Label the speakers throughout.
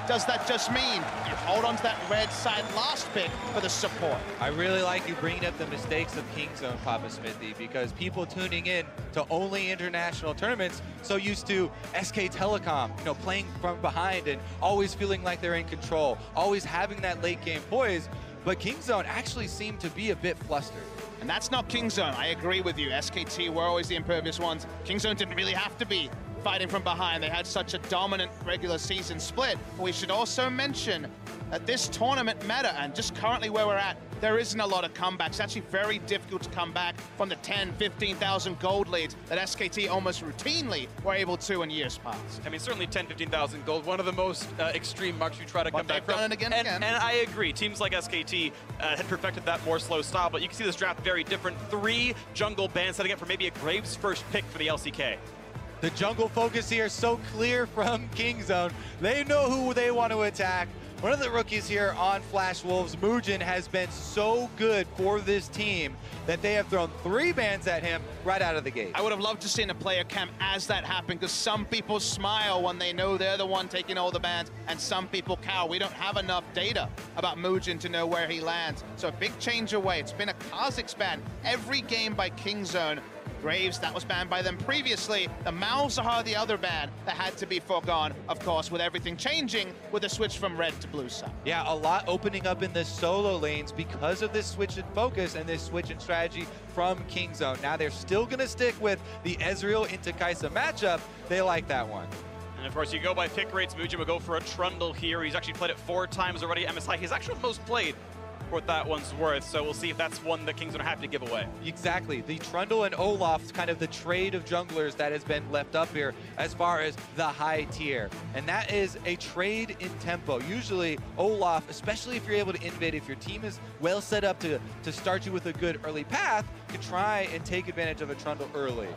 Speaker 1: does that just mean you hold on to that red side last pick for the support?
Speaker 2: I really like you bringing up the mistakes of Kingzone, Papasmithy, because people tuning in to only international tournaments so used to SK Telecom, you know, playing from behind and always feeling like they're in control, always having that late game poise, but Kingzone actually seemed to be a bit flustered.
Speaker 1: And that's not Kingzone, I agree with you. SKT were always the impervious ones. Kingzone didn't really have to be fighting from behind. They had such a dominant regular season split. But we should also mention that this tournament meta, and just currently where we're at, there isn't a lot of comebacks. It's actually very difficult to come back from the 10, 15,000 gold leads that SKT almost routinely were able to in years past.
Speaker 3: I mean, certainly 10, 15,000 gold, one of the most extreme marks you try to come back from.
Speaker 1: Done it again and again.
Speaker 3: And I agree, teams like SKT had perfected that more slow style, but you can see this draft very different. 3 jungle bans setting up for maybe a Graves first pick for the LCK.
Speaker 2: The jungle focus here is so clear from Kingzone. They know who they want to attack. One of the rookies here on Flash Wolves, Moojin, has been so good for this team that they have thrown 3 bans at him right out of the gate.
Speaker 1: I would have loved to see in a player camp as that happened, because some people smile when they know they're the one taking all the bans, and some people cower. We don't have enough data about Moojin to know where he lands. So a big change away. It's been a Kha'Zix ban every game by Kingzone. Graves, that was banned by them previously. The Malzahar, the other ban that had to be foregone, of course, with everything changing with the switch from red to blue side.
Speaker 2: Yeah, a lot opening up in the solo lanes because of this switch in focus and this switch in strategy from Kingzone. Now they're still going to stick with the Ezreal into Kai'Sa matchup. They like that one.
Speaker 3: And of course, you go by pick rates. Moojin will go for a Trundle here. He's actually played it 4 times already at MSI. He's actually most played for what that one's worth, so we'll see if that's one that Kingzone are happy to give away.
Speaker 2: Exactly. The Trundle and Olaf's kind of the trade of junglers that has been left up here as far as the high tier. And that is a trade in tempo. Usually Olaf, especially if you're able to innovate, if your team is well set up to start you with a good early path, can try and take advantage of a Trundle early.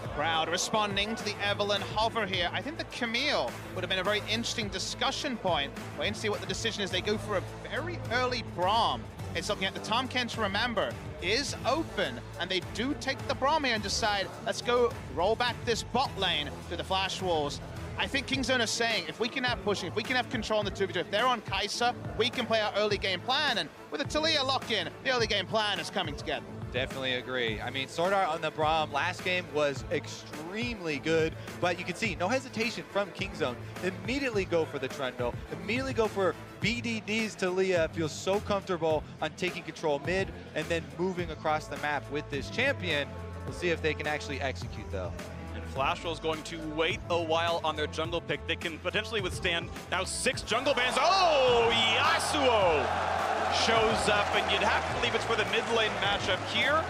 Speaker 1: The crowd responding to the Evelynn hover here. I think the Camille would have been a very interesting discussion point. Wait and see what the decision is. They go for a very early Braum. It's looking at the Tahm Kench, remember, is open, and they do take the Braum here and decide, let's go roll back this bot lane to the Flash Wolves. I think Kingzone is saying, if we can have pushing, if we can have control in the 2v2, if they're on Kai'Sa, we can play our early game plan, and with a Taliyah lock-in, the early game plan is coming together.
Speaker 2: Definitely agree. I mean, SwordArt on the Braum last game was extremely good, but you can see no hesitation from Kingzone. Immediately go for the Trundle, immediately go for BDD's Taliyah. Feels so comfortable on taking control mid and then moving across the map with this champion. We'll see if they can actually execute though.
Speaker 3: And Flashwell is going to wait a while on their jungle pick. They can potentially withstand now 6 jungle bans. Oh, Yasuo shows up, and you'd have to believe it's for the mid lane matchup here.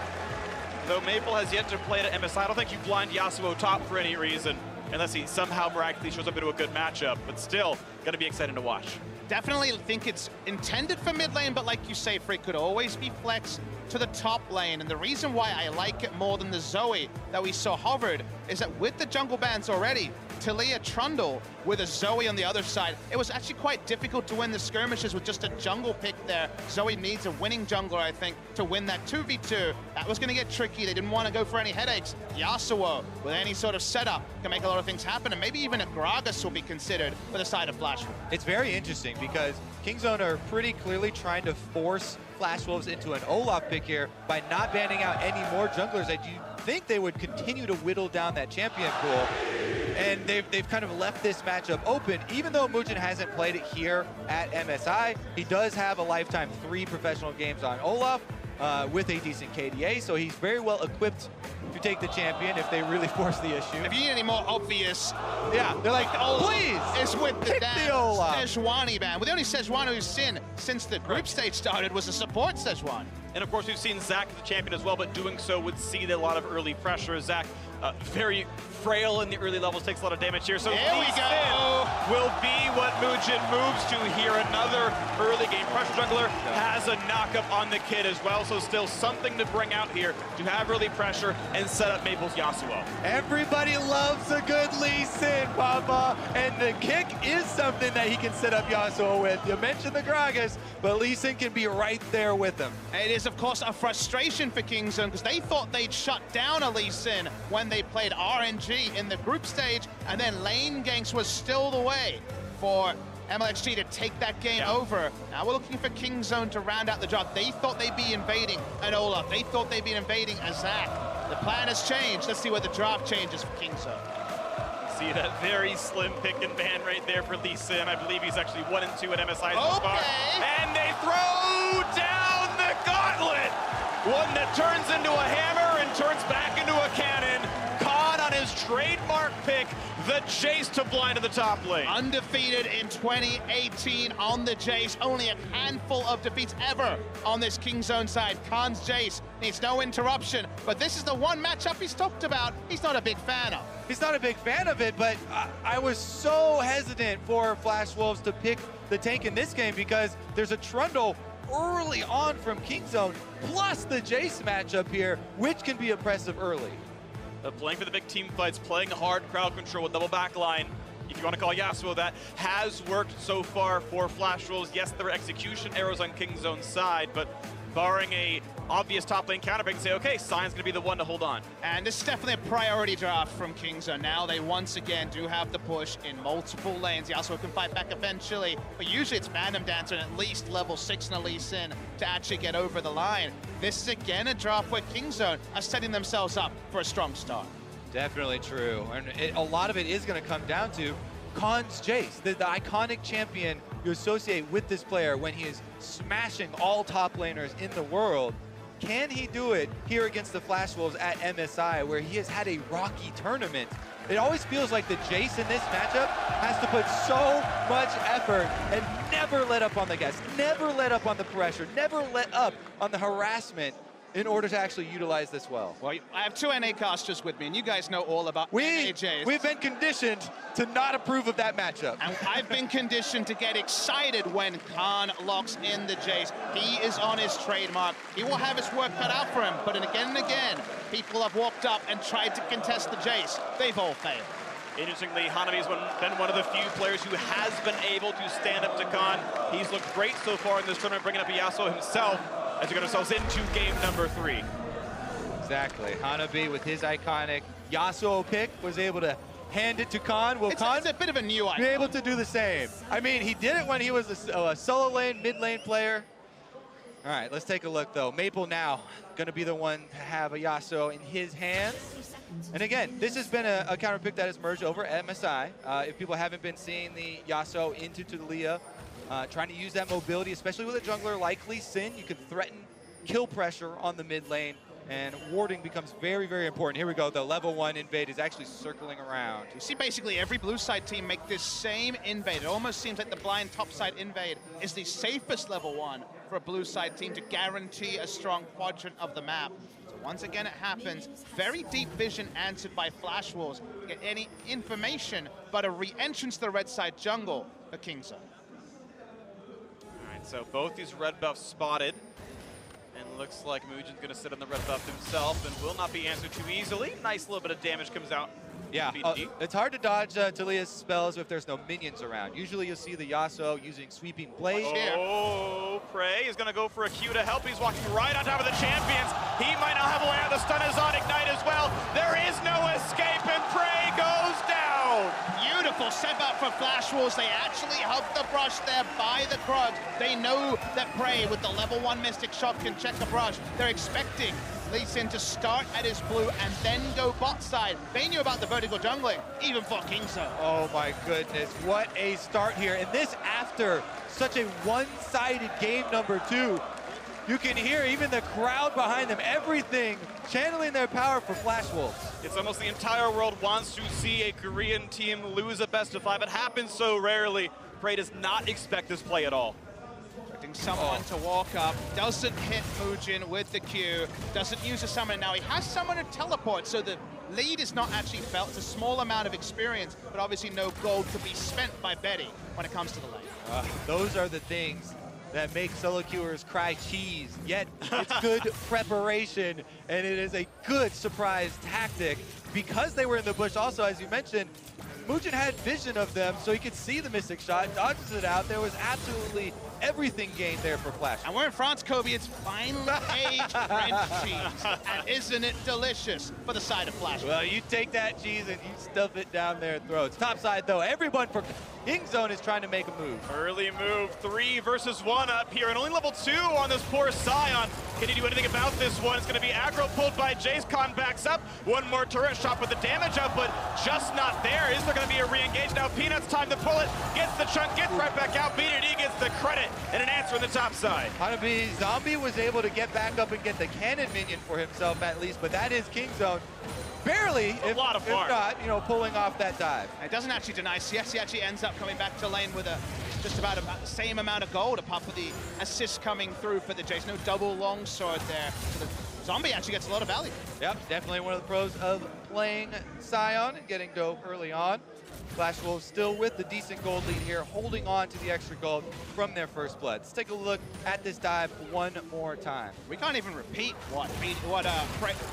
Speaker 3: Though Maple has yet to play it at MSI, I don't think you blind Yasuo top for any reason, unless he somehow miraculously shows up into a good matchup. But still, gonna be exciting to watch.
Speaker 1: Definitely think it's intended for mid lane, but like you say, Phreak could always be flexed to the top lane. And the reason why I like it more than the Zoe that we saw hovered is that with the jungle bans already, Taliyah Trundle with a Zoe on the other side, it was actually quite difficult to win the skirmishes with just a jungle pick there. Zoe needs a winning jungler, I think, to win that 2v2. That was going to get tricky. They didn't want to go for any headaches. Yasuo, with any sort of setup, can make a lot of things happen, and maybe even a Gragas will be considered for the side of Flash Wolves.
Speaker 2: It's very interesting because Kingzone are pretty clearly trying to force Flash Wolves into an Olaf pick here by not banning out any more junglers that you think they would continue to whittle down that champion pool. And they've kind of left this matchup open. Even though Moojin hasn't played it here at MSI, he does have a lifetime 3 professional games on Olaf with a decent KDA, so he's very well equipped to take the champion if they really force the issue.
Speaker 1: If you need any more obvious,
Speaker 2: yeah, they're like, please,
Speaker 1: it's with the
Speaker 2: Olaf.
Speaker 1: Sejuani ban. Well, the only Sejuani who's seen since the group stage started was a support Sejuani.
Speaker 3: And of course, we've seen Zach the champion as well, but doing so would see a lot of early pressure. Zach, very frail in the early levels, takes a lot of damage here. So Lee Sin will be what Moojin moves to here. Another early game pressure jungler has a knockup on the kid as well. So still something to bring out here to have early pressure and set up Maple's Yasuo.
Speaker 2: Everybody loves a good Lee Sin, Papa. And the kick is something that he can set up Yasuo with. You mentioned the Gragas, but Lee Sin can be right there with him.
Speaker 1: It is, of course, a frustration for Kingzone because they thought they'd shut down a Lee Sin when they played RNG in the group stage, and then lane ganks was still the way. for MLXG to take that game over. Now we're looking for Kingzone to round out the job. They thought they'd be invading an Olaf. They thought they'd be invading a Zac. The plan has changed. Let's see what the draft changes for Kingzone.
Speaker 3: See that very slim pick and ban right there for Lee Sin. I believe he's actually 1 and 2 at MSI so far. And they throw down the gauntlet. One that turns into a hammer and turns back into a cannon. Khan on his trademark pick, the Jayce to blind in the top lane.
Speaker 1: Undefeated in 2018 on the Jayce. Only a handful of defeats ever on this Kingzone side. Khan's Jayce needs no interruption, but this is the one matchup he's talked about he's not a big fan of.
Speaker 2: He's not a big fan of it, but I was so hesitant for Flash Wolves to pick the tank in this game because there's a Trundle early on from Kingzone, plus the Jayce matchup here, which can be impressive early.
Speaker 3: Playing for the big team fights, playing hard crowd control with double backline. If you want to call Yasuo that, has worked so far for Flash Wolves. Yes, there are execution arrows on Kingzone's side, but barring a obvious top lane counterpick, and say, okay, Sion's gonna be the one to hold on.
Speaker 1: And this is definitely a priority draft from Kingzone. Now they once again do have the push in multiple lanes. Yasuo can fight back eventually, but usually it's Random Dancer and at least level 6 in a Lee Sin to actually get over the line. This is again a draft where Kingzone are setting themselves up for a strong start.
Speaker 2: Definitely true, and a lot of it is going to come down to Khan's Jayce, the iconic champion you associate with this player when he is smashing all top laners in the world. Can he do it here against the Flash Wolves at MSI, where he has had a rocky tournament? It always feels like the Jayce in this matchup has to put so much effort and never let up on the gas, never let up on the pressure, never let up on the harassment in order to actually utilize this well.
Speaker 1: Well, I have 2 NA casters with me, and you guys know all about NA Jayce.
Speaker 2: We've been conditioned to not approve of that matchup.
Speaker 1: And I've been conditioned to get excited when Khan locks in the Jayce. He is on his trademark. He will have his work cut out for him, but again and again, people have walked up and tried to contest the Jayce. They've all failed.
Speaker 3: Interestingly, Hanabi's been one of the few players who has been able to stand up to Khan. He's looked great so far in this tournament, bringing up Yasuo himself as we get ourselves into game number 3.
Speaker 2: Exactly. Hanabi with his iconic Yasuo pick was able to hand it to Khan. Will Khan
Speaker 1: it's a bit of a new
Speaker 2: be able to do the same? I mean, he did it when he was a solo lane, mid lane player. All right, let's take a look though. Maple now going to be the one to have a Yasuo in his hands. And again, this has been a counter pick that has merged over at MSI. If people haven't been seeing the Yasuo into Taliyah, trying to use that mobility, especially with a jungler like Lee Sin, you can threaten kill pressure on the mid lane, and warding becomes very, very important. Here we go, the level 1 invade is actually circling around.
Speaker 1: You see basically every blue side team make this same invade. It almost seems like the blind top side invade is the safest level 1 for a blue side team to guarantee a strong quadrant of the map. So once again it happens. Very deep vision answered by Flash Wolves. Get any information but a re-entrance to the red side jungle for Kingzone.
Speaker 3: So both these red buffs spotted, and looks like Moojin's going to sit on the red buff himself and will not be answered too easily. Nice little bit of damage comes out.
Speaker 2: Yeah, it's hard to dodge Taliyah's spells if there's no minions around. Usually you'll see the Yasuo using sweeping blade.
Speaker 3: Oh, Prey is going to go for a Q to help. He's walking right on top of the champions. He might not have a way out. The stun is on Ignite as well. There is no escape, and Prey goes down.
Speaker 1: Beautiful step out for Flash Wolves. They actually helped the brush there by the Krugs. They know that Prey with the level 1 Mystic Shot can check the brush. They're expecting Lee Sin to start at his blue and then go bot side. They knew about the vertical jungling, even for Kingzone.
Speaker 2: Oh my goodness, what a start here. And this after such a one-sided game number 2. You can hear even the crowd behind them, everything channeling their power for Flash Wolves.
Speaker 3: It's almost the entire world wants to see a Korean team lose a best of 5. It happens so rarely. Prey does not expect this play at all.
Speaker 1: Expecting someone to walk up, doesn't hit Moojin with the Q, doesn't use a summon. Now he has someone to teleport, so the lead is not actually felt. It's a small amount of experience, but obviously no gold to be spent by Betty when it comes to the lane.
Speaker 2: Those are the things that make solo queuers cry cheese, yet it's good preparation, and it is a good surprise tactic. Because they were in the bush also, as you mentioned, Moojin had vision of them, so he could see the Mystic Shot, dodges it out. There was absolutely everything gained there for Flash.
Speaker 1: And we're in France, Kobe. It's finally aged French cheese. And isn't it delicious for the side of Flash?
Speaker 2: Well, you take that cheese and you stuff it down their throats. Top side, though, everyone for Kingzone is trying to make a move.
Speaker 3: Early move, 3 versus 1 up here, and only level 2 on this poor Sion. Can he do anything about this one? It's going to be aggro pulled by Jayce. Khan backs up. One more turret shot, but the damage output just not there. Is there going to be a re-engage? Now Peanut's time to pull it. Gets the chunk, gets right back out. BDD gets the credit and an answer on the top side.
Speaker 2: Hanabi Zombie was able to get back up and get the cannon minion for himself at least, but that is Kingzone. Barely, if not, you know, pulling off that dive.
Speaker 1: It doesn't actually deny CS. He actually ends up coming back to lane with just about the same amount of gold, apart from the assist coming through for the Jayce. No double longsword there. So the Zombie actually gets a lot of value.
Speaker 2: Yep, definitely one of the pros of playing Sion and getting dope early on. Flash Wolves still with the decent gold lead here, holding on to the extra gold from their first blood. Let's take a look at this dive one more time.
Speaker 1: We can't even repeat what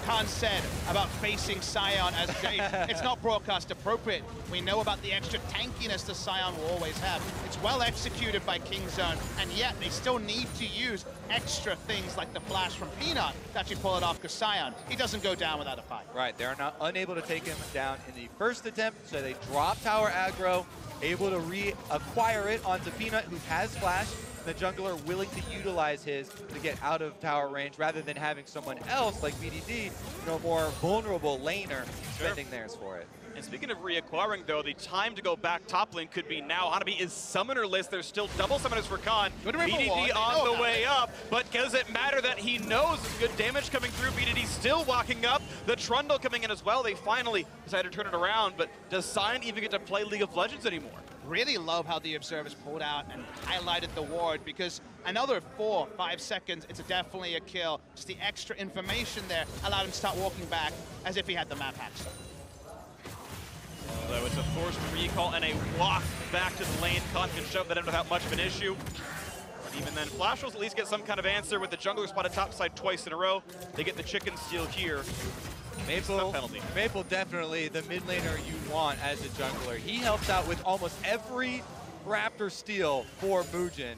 Speaker 1: Khan said about facing Sion as Jayce. It's not broadcast appropriate. We know about the extra tankiness that Sion will always have. It's well executed by Kingzone, and yet they still need to use extra things like the flash from Peanut to actually pull it off, because Sion, he doesn't go down without a fight.
Speaker 2: Right, they're not unable to take him down in the first attempt, so they drop tower aggro, able to reacquire it onto Peanut, who has flash. The jungler willing to utilize his to get out of tower range rather than having someone else like BDD, you know, more vulnerable laner spending theirs for it.
Speaker 3: And speaking of reacquiring, though, the time to go back top lane could be now. Hanabi is summonerless. There's still double summoners for Khan. BDD on the way up, but does it matter that he knows there's good damage coming through? BDD still walking up. The Trundle coming in as well. They finally decided to turn it around, but does Sion even get to play League of Legends anymore?
Speaker 1: Really love how the observers pulled out and highlighted the ward, because another 4 or 5 seconds, it's definitely a kill. Just the extra information there allowed him to start walking back as if he had the map hacked.
Speaker 3: So it's a forced recall and a walk back to the lane. Khan can shove that in without much of an issue. But even then, Flash will at least get some kind of answer with the jungler spotted topside twice in a row. They get the chicken steal here.
Speaker 2: Maple definitely the mid laner you want as a jungler. He helps out with almost every Raptor steal for Moojin.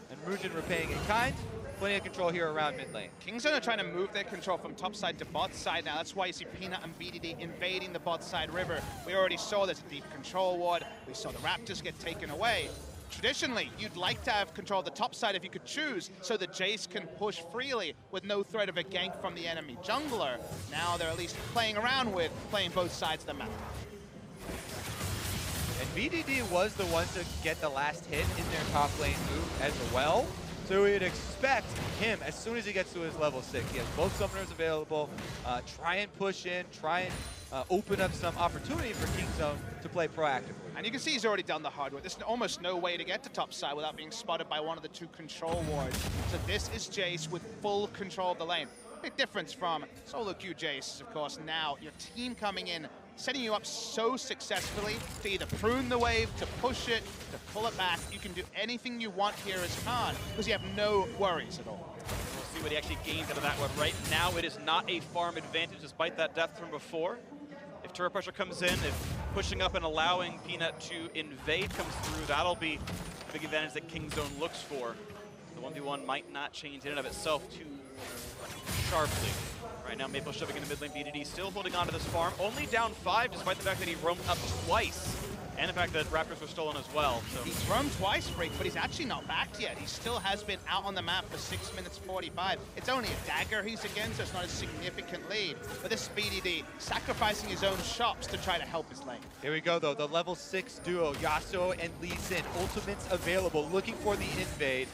Speaker 2: And Moojin repaying in kind. Plenty of control here around mid lane.
Speaker 1: Kingzone are trying to move their control from top side to bot side now. That's why you see Peanut and BDD invading the bot side river. We already saw there's a deep control ward. We saw the Raptors get taken away. Traditionally, you'd like to have control of the top side if you could choose, so that Jayce can push freely with no threat of a gank from the enemy jungler. Now they're at least playing around with playing both sides of the map.
Speaker 2: And BDD was the one to get the last hit in their top lane move as well. So we'd expect him, as soon as he gets to his level 6, he has both summoners available, try and push in, try and open up some opportunity for Kingzone to play proactively.
Speaker 1: And you can see he's already done the hard work. There's almost no way to get to top side without being spotted by one of the 2 control wards. So this is Jayce with full control of the lane. Big difference from solo queue Jayce, of course. Now your team coming in, setting you up so successfully to either prune the wave, to push it, to pull it back. You can do anything you want here as Khan, because you have no worries at all.
Speaker 3: We'll see what he actually gains out of that one. Right now, it is not a farm advantage, despite that death from before. If turret pressure comes in, if pushing up and allowing Peanut to invade comes through, that'll be a big advantage that Kingzone looks for. The 1v1 might not change in and of itself too sharply. Right now, Maple shoving into mid lane. BDD still holding on to this farm. Only down 5, despite the fact that he roamed up twice. And the fact that Raptors were stolen as well. So
Speaker 1: he's roamed twice, Phreak, but he's actually not back yet. He still has been out on the map for 6 minutes 45. It's only a dagger he's against, so it's not a significant lead. But this is BDD sacrificing his own shops to try to help his lane.
Speaker 2: Here we go, though. The level 6 duo, Yasuo and Lee Sin. Ultimates available, looking for the invade.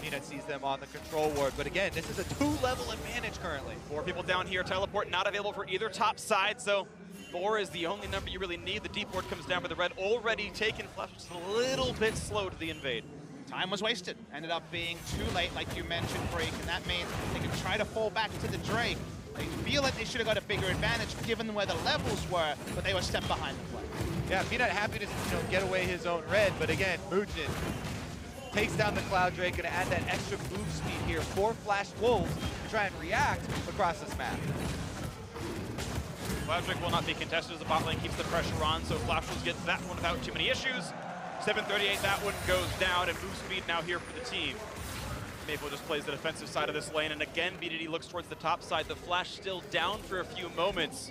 Speaker 2: Peanut sees them on the control ward, but again, this is a 2-level advantage currently.
Speaker 3: 4 people down here. Teleport not available for either top side, so 4 is the only number you really need. The deep ward comes down with the red already taken. Flash just a little bit slow to the invade.
Speaker 1: Time was wasted. Ended up being too late, like you mentioned, Phreak, and that means they can try to fall back to the Drake. They feel like they should have got a bigger advantage given where the levels were, but they were a step behind the play.
Speaker 2: Yeah, Peanut happy to get away his own red, but again, Moojin takes down the Cloud Drake, gonna add that extra move speed here for Flash Wolves to try and react across this map.
Speaker 3: Cloud Drake will not be contested as the bot lane keeps the pressure on, so Flash Wolves gets that one without too many issues. 7:38, that one goes down, and move speed now here for the team. Maple just plays the defensive side of this lane, and again, BDD looks towards the top side. The Flash still down for a few moments.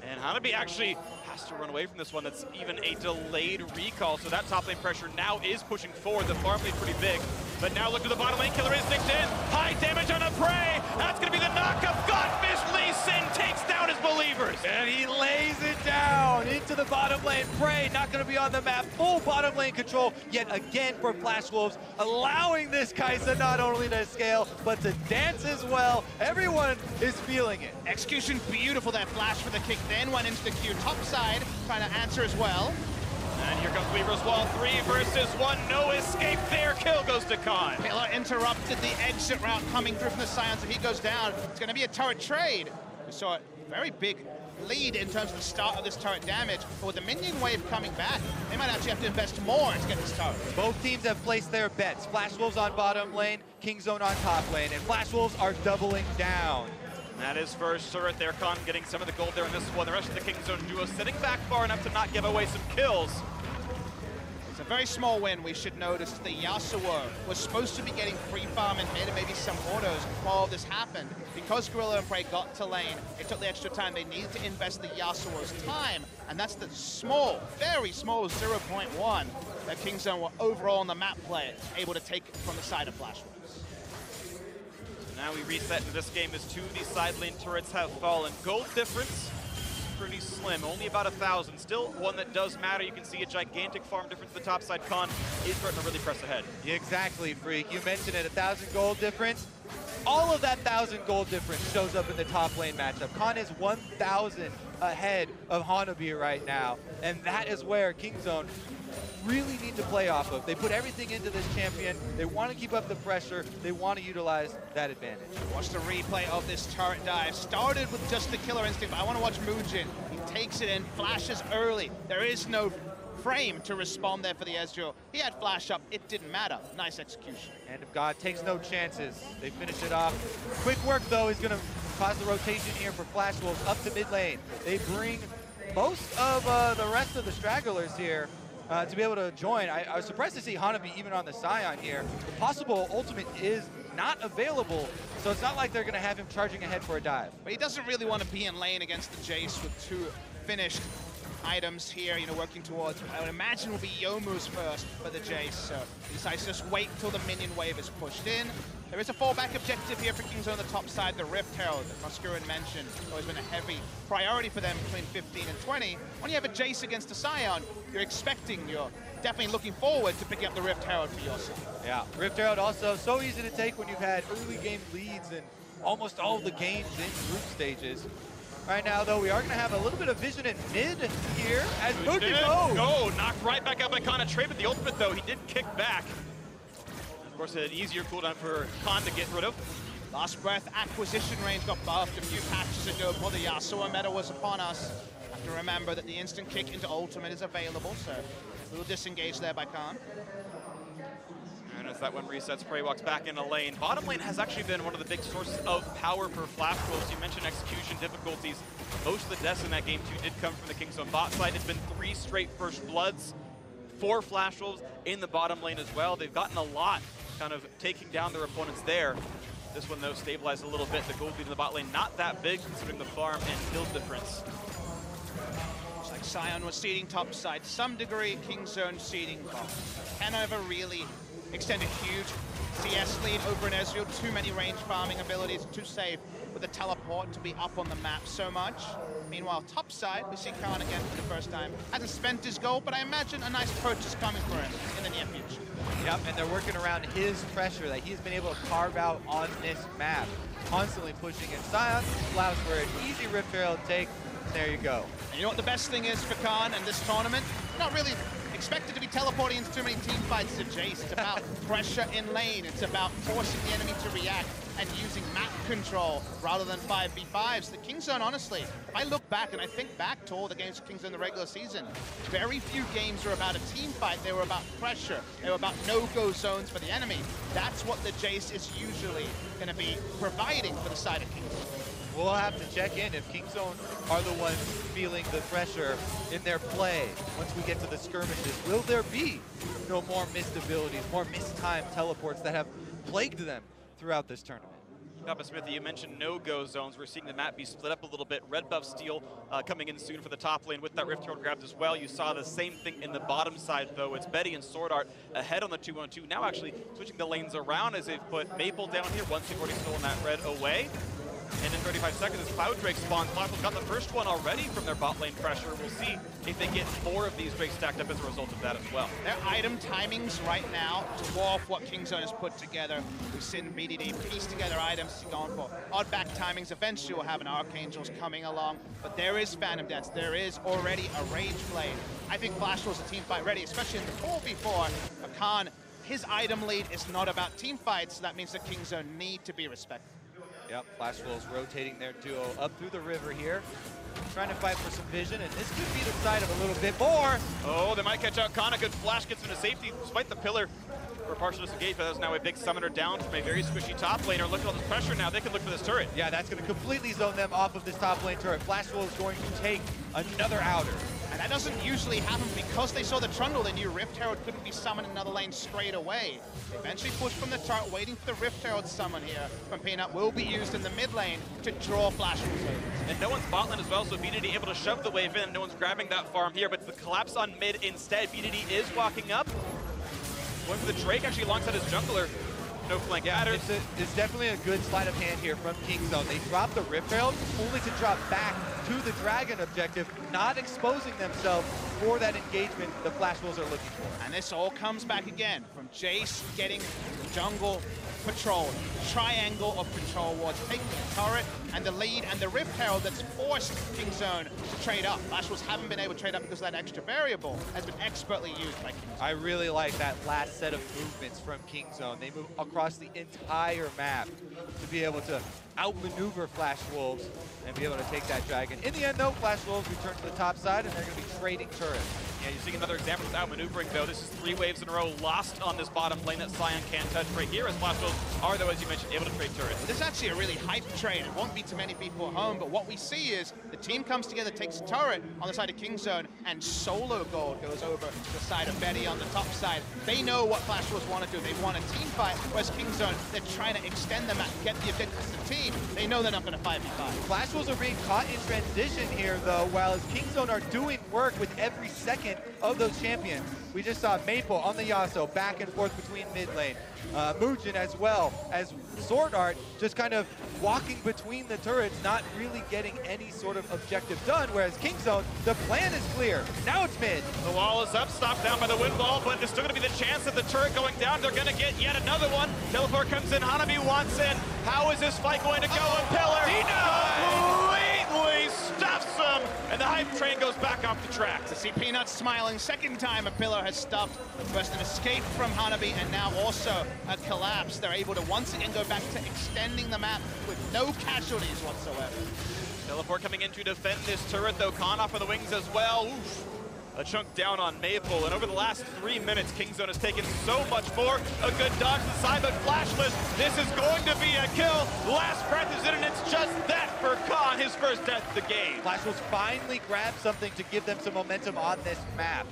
Speaker 3: And Hanabi actually has to run away from this one. That's even a delayed recall, so that top lane pressure now is pushing forward. The farm lane's pretty big, but now look to the bottom lane. Killer Instinct in. High damage on a prey. That's going to be the knockup. Godfish Lee Sin takes down his believers.
Speaker 2: And he lays it down into the bottom lane. Prey not going to be on the map. Full bottom lane control yet again for Flash Wolves, allowing this Kai'Sa not only to scale, but to dance as well. Everyone is feeling it.
Speaker 1: Execution beautiful there. Flash for the kick, then went into the queue. Top side, trying to answer as well.
Speaker 3: And here comes Weaver's Wall, 3 versus 1. No escape there. Kill goes to Khan.
Speaker 1: Pillar interrupted the exit route coming through from the Sion, so he goes down. It's going to be a turret trade. We saw a very big lead in terms of the start of this turret damage, but with the minion wave coming back, they might actually have to invest more to get this turret.
Speaker 2: Both teams have placed their bets. Flash Wolves on bottom lane, Kingzone on top lane, and Flash Wolves are doubling down.
Speaker 3: That is first turret there. Khan getting some of the gold there in this one. The rest of the Kingzone duo sitting back far enough to not give away some kills.
Speaker 1: It's a very small win. We should notice the Yasuo was supposed to be getting free farm in mid and maybe some autos while all this happened. Because Gorilla and Prey got to lane, it took the extra time. They needed to invest the Yasuo's time, and that's the small, very small 0.1 that Kingzone were overall on the map play able to take from the side of Flash Wolves.
Speaker 3: Now we reset into this game as 2 of these side lane turrets have fallen. Gold difference, pretty slim, only about 1,000. Still one that does matter. You can see a gigantic farm difference to the top side. Khan is starting to really press ahead.
Speaker 2: Exactly, Phreak. You mentioned it, 1,000 gold difference. All of that 1,000 gold difference shows up in the top lane matchup. Khan is 1,000 ahead of Hanabi right now, and that is where Kingzone really need to play off of. They put everything into this champion. They want to keep up the pressure. They want to utilize that advantage.
Speaker 1: Watch the replay of this turret dive. Started with just the Killer Instinct, but I want to watch Moojin. He takes it in, flashes early. There is no frame to respond there for the Ezreal. He had flash up, it didn't matter. Nice execution.
Speaker 2: And if God takes no chances, they finish it off. Quick work, though, is going to cause the rotation here for Flash Wolves up to mid lane. They bring most of the rest of the stragglers here to be able to join. I was surprised to see Hanabi even on the Sion here. The possible ultimate is not available, so it's not like they're going to have him charging ahead for a dive.
Speaker 1: But he doesn't really want to be in lane against the Jayce with 2 finished items here, you know, working towards, I would imagine will be Youmuu's first for the Jayce, so he decides to just wait until the minion wave is pushed in. There is a fallback objective here for Kingzone on the top side, the Rift Herald, that Muskurin mentioned, always been a heavy priority for them between 15 and 20. When you have a Jayce against a Sion, you're definitely looking forward to picking up the Rift Herald for yourself.
Speaker 2: Yeah, Rift Herald also so easy to take when you've had early game leads in almost all of the games in group stages. Right now, though, we are going to have a little bit of vision in mid here as Moojin
Speaker 3: knocked right back out by Khan. Trade with the ultimate, though. He did kick back. Of course, an easier cooldown for Khan to get rid of.
Speaker 1: Last Breath acquisition range got buffed a few patches ago before the Yasuo meta was upon us. Have to remember that the instant kick into ultimate is available, so a little disengaged there by Khan.
Speaker 3: And as that one resets, Prey walks back into lane. Bottom lane has actually been one of the big sources of power for Flash Wolves. You mentioned execution difficulties. Most of the deaths in that game, too, did come from the Kingzone bot side. It's been 3 straight first bloods for Flash Wolves in the bottom lane as well. They've gotten a lot kind of taking down their opponents there. This one, though, stabilized a little bit. The gold lead in the bot lane, not that big considering the farm and kill difference.
Speaker 1: Looks like Sion was seeding top side to some degree, Kingzone seeding bottom. Can never really extend a huge CS lead over an Ezreal. Too many range farming abilities, too safe with the teleport to be up on the map so much. Meanwhile, top side, we see Khan again for the first time. Hasn't spent his gold, but I imagine a nice purchase coming for him in the near future.
Speaker 2: Yep, and they're working around his pressure that he's been able to carve out on this map. Constantly pushing in. Sion allows for an easy Rift Herald take. There you go.
Speaker 1: And you know what the best thing is for Khan in this tournament? Not really expected to be teleporting into too many team fights to Jayce. It's about pressure in lane. It's about forcing the enemy to react and using map control rather than 5v5s. The Kingzone, honestly, if I look back and I think back to all the games of Kingzone in the regular season, very few games were about a team fight. They were about pressure. They were about no-go zones for the enemy. That's what the Jayce is usually going to be providing for the side of Kingzone.
Speaker 2: We'll have to check in if Kingzone are the ones feeling the pressure in their play once we get to the skirmishes. Will there be no more missed abilities, more mistimed teleports that have plagued them throughout this tournament?
Speaker 3: Papasmithy, you mentioned no-go zones. We're seeing the map be split up a little bit. Red buff steal coming in soon for the top lane with that Rift Herald grabbed as well. You saw the same thing in the bottom side, though. It's Betty and SwordArt ahead on the 2-1-2. Now actually switching the lanes around as they've put Maple down here once they've already stolen that red away. And in 35 seconds, as Cloud Drake spawns, Flashwolves got the first one already from their bot lane pressure. We'll see if they get more of these Drakes stacked up as a result of that as well.
Speaker 1: Their item timings right now to dwarf what Kingzone has put together. We've seen BDD piece together items going for odd back timings. Eventually we'll have an Archangels coming along, but there is Phantom Dance. There is already a Rage Blade. I think Flashwolves are team fight ready, especially in the 4v4. Rakan, his item lead is not about team fights, so that means the Kingzone need to be respected.
Speaker 2: Yep, Flashwolves rotating their duo up through the river here, trying to fight for some vision, and this could be the side of a little bit more.
Speaker 3: Oh, they might catch out Khan. A good flash gets him to safety despite the pillar. For partial disengage, but that's now a big summoner down from a very squishy top laner. Look at all this pressure now. They can look for this turret.
Speaker 2: Yeah, that's going to completely zone them off of this top lane turret. Flashwolves is going to take another outer.
Speaker 1: And that doesn't usually happen because they saw the Trundle. They knew Rift Herald couldn't be summoned in another lane straight away. They eventually pushed from the turret, waiting for the Rift Herald summon here from Peanut. Will be used in the mid lane to draw Flashwolves over.
Speaker 3: And no one's bot lane as well, so BDD able to shove the wave in, and no one's grabbing that farm here, but it's the collapse on mid instead. BDD is walking up. Going for the Drake actually alongside his jungler. No flank matters.
Speaker 2: It's definitely a good sleight of hand here from Kingzone. They dropped the Rift Herald only to drop back to the Dragon objective, not exposing themselves for that engagement the Flashwolves are looking for.
Speaker 1: And this all comes back again from Jayce getting jungle patrol, triangle of control wards, taking the turret and the lead and the Rift Herald that's forced Kingzone to trade up. Flashwolves haven't been able to trade up because that extra variable has been expertly used by Kingzone.
Speaker 2: I really like that last set of movements from Kingzone. They move across the entire map to be able to outmaneuver Flashwolves and be able to take that dragon. In the end, though, Flashwolves return to the top side and they're going to be trading turrets.
Speaker 3: Yeah, you're seeing another example of outmaneuvering, though. This is 3 waves in a row lost on this bottom lane that Sion can't touch right here, as Flashwolves are, though, as you mentioned, able to trade turrets.
Speaker 1: This is actually a really hype trade. It won't be too many people at home, but what we see is the team comes together, takes a turret on the side of Kingzone, and solo gold goes over to the side of Betty on the top side. They know what Flashwolves want to do. They want a team fight, whereas Kingzone, they're trying to extend them and get the objectives of the team. They know they're not going to 5v5.
Speaker 2: Flashwolves are being caught in transition here, though, while Kingzone are doing work with every second of those champions. We just saw Maple on the Yasuo, back and forth between mid lane. Moojin as well as SwordArt just kind of walking between the turrets, not really getting any sort of objective done, whereas Kingzone, the plan is clear. Now it's mid.
Speaker 3: The wall is up, stopped down by the wind wall, but there's still going to be the chance of the turret going down. They're going to get yet another one. Teleport comes in, Hanabi wants in. How is this fight going to go? And Pillar completely stuffs him, and the hype train goes back off the tracks.
Speaker 1: To see Peanut smiling, second time a pillar has stopped. First an escape from Hanabi, and now also a collapse. They're able to once again go back to extending the map with no casualties whatsoever.
Speaker 3: Teleport coming in to defend this turret, though. Khan off of the wings as well. Oof. A chunk down on Maple, and over the last 3 minutes, Kingzone has taken so much more. A good dodge to the side, but flashless. This is going to be a kill. Last breath is in, and it's just that for Khan, his first death of the game.
Speaker 2: Flashwolves finally grabbed something to give them some momentum on this map.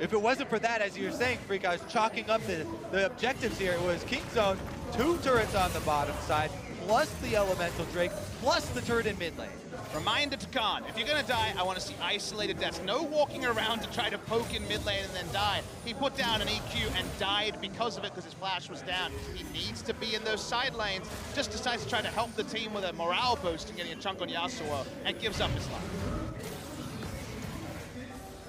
Speaker 2: If it wasn't for that, as you were saying, Phreak, I was chalking up the objectives here. It was Kingzone, 2 turrets on the bottom side, plus the Elemental Drake, plus the turret in mid lane.
Speaker 1: Reminder to Khan, if you're gonna die, I want to see isolated deaths. No walking around to try to poke in mid lane and then die. He put down an EQ and died because of it, because his flash was down. He needs to be in those side lanes. Just decides to try to help the team with a morale boost and getting a chunk on Yasuo, and gives up his life.